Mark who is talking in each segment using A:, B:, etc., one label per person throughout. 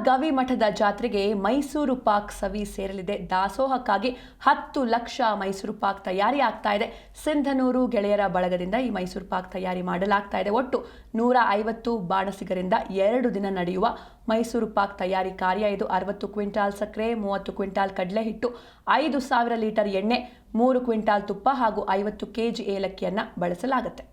A: ಗವಿಮಠದ ಜಾತ್ರೆಗೆ ಮೈಸೂರು ಪಾಕ್ ಸವಿ ಸೇರಲಿದೆ. ದಾಸೋಹಕ್ಕಾಗಿ 10 ಲಕ್ಷ ಮೈಸೂರು ಪಾಕ್ ತಯಾರಿ ಆಗ್ತಾ ಇದೆ. ಸಿಂಧನೂರು ಗೆಳೆಯರ ಬಳಗದಿಂದ ಈ ಮೈಸೂರು ಪಾಕ್ ತಯಾರಿ ಮಾಡಲಾಗ್ತಾ ಇದೆ. ಒಟ್ಟು 150 ಬಾಣಸಿಗರಿಂದ 2 ದಿನ ನಡೆಯುವ ಮೈಸೂರು ಪಾಕ್ ತಯಾರಿ ಕಾರ್ಯ ಇದು. 60 ಕ್ವಿಂಟಾಲ್ ಸಕ್ಕರೆ, 30 ಕ್ವಿಂಟಾಲ್ ಕಡಲೆ ಹಿಟ್ಟು, 5000 ಲೀಟರ್ ಎಣ್ಣೆ, 3 ಕ್ವಿಂಟಾಲ್ ತುಪ್ಪ ಹಾಗೂ 50 ಕೆಜಿ ಏಲಕ್ಕಿಯನ್ನು ಬಳಸಲಾಗುತ್ತೆ.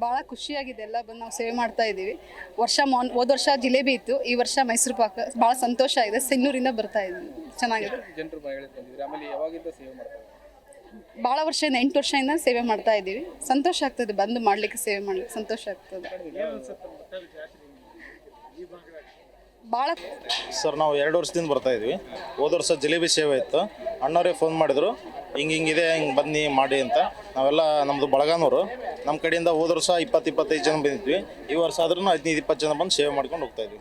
B: ಭಾಳ ಖುಷಿಯಾಗಿದೆ. ಎಲ್ಲ ಬಂದು ನಾವು ಸೇವೆ ಮಾಡ್ತಾ ಇದ್ದೀವಿ. ಹೋದ ವರ್ಷ ಜಿಲೇಬಿ ಇತ್ತು, ಈ ವರ್ಷ ಮೈಸೂರು ಪಾಕ್. ಭಾಳ ಸಂತೋಷ ಆಗಿದೆ. ಸಿನ್ನೂರಿಂದ ಬರ್ತಾ ಇದ್ದೀವಿ. ಚೆನ್ನಾಗಿದೆ. ಭಾಳ ವರ್ಷದಿಂದ 8 ವರ್ಷದಿಂದ ಸೇವೆ ಮಾಡ್ತಾ ಇದ್ದೀವಿ. ಸಂತೋಷ ಆಗ್ತದೆ ಬಂದು ಮಾಡಲಿಕ್ಕೆ, ಸೇವೆ ಮಾಡಲಿಕ್ಕೆ ಸಂತೋಷ ಆಗ್ತದೆ. ಭಾಳ
C: ಸರ್, ನಾವು 2 ವರ್ಷದಿಂದ ಬರ್ತಾ ಇದ್ವಿ. ಹೋದ ವರ್ಷ ಜಿಲೇಬಿ ಸೇವೆ ಇತ್ತು. ಅಣ್ಣವರೇ ಫೋನ್ ಮಾಡಿದ್ರು, ಹಿಂಗಿದೆ, ಹಿಂಗೆ ಬನ್ನಿ ಮಾಡಿ ಅಂತ. ನಾವೆಲ್ಲ ನಮ್ಮದು ಬಳಗಾನವರು, ನಮ್ಮ ಕಡೆಯಿಂದ ಹೋದ ವರ್ಷ 20-25 ಜನ ಬಂದಿದ್ವಿ. ಈ ವರ್ಷ ಆದ್ರೂ 15-20 ಜನ ಬಂದು ಸೇವೆ ಮಾಡ್ಕೊಂಡು ಹೋಗ್ತಾ ಇದ್ವಿ.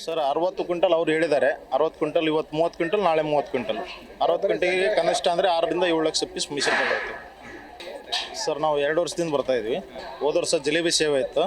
C: ಸರ್, 60 ಕ್ವಿಂಟಲ್ ಅವ್ರು ಹೇಳಿದ್ದಾರೆ. 60 ಕ್ವಿಂಟಲ್ ಇವತ್ತು, 30 ಕ್ವಿಂಟಲ್ ನಾಳೆ, 30 ಕ್ವಿಂಟಲ್. 60 ಗಂಟೆಗೆ ಕನಿಷ್ಠ ಅಂದರೆ 6 ರಿಂದ 7 ಲಕ್ಷ ಪೀಸ್ ಮೈಸೂರು ಪಾಕ್ ಬರುತ್ತೆ. ಸರ್, ನಾವು 2 ವರ್ಷದಿಂದ ಬರ್ತಾ ಇದ್ವಿ. ಹೋದ ವರ್ಷ ಜಿಲೇಬಿ ಸೇವೆ ಇತ್ತು.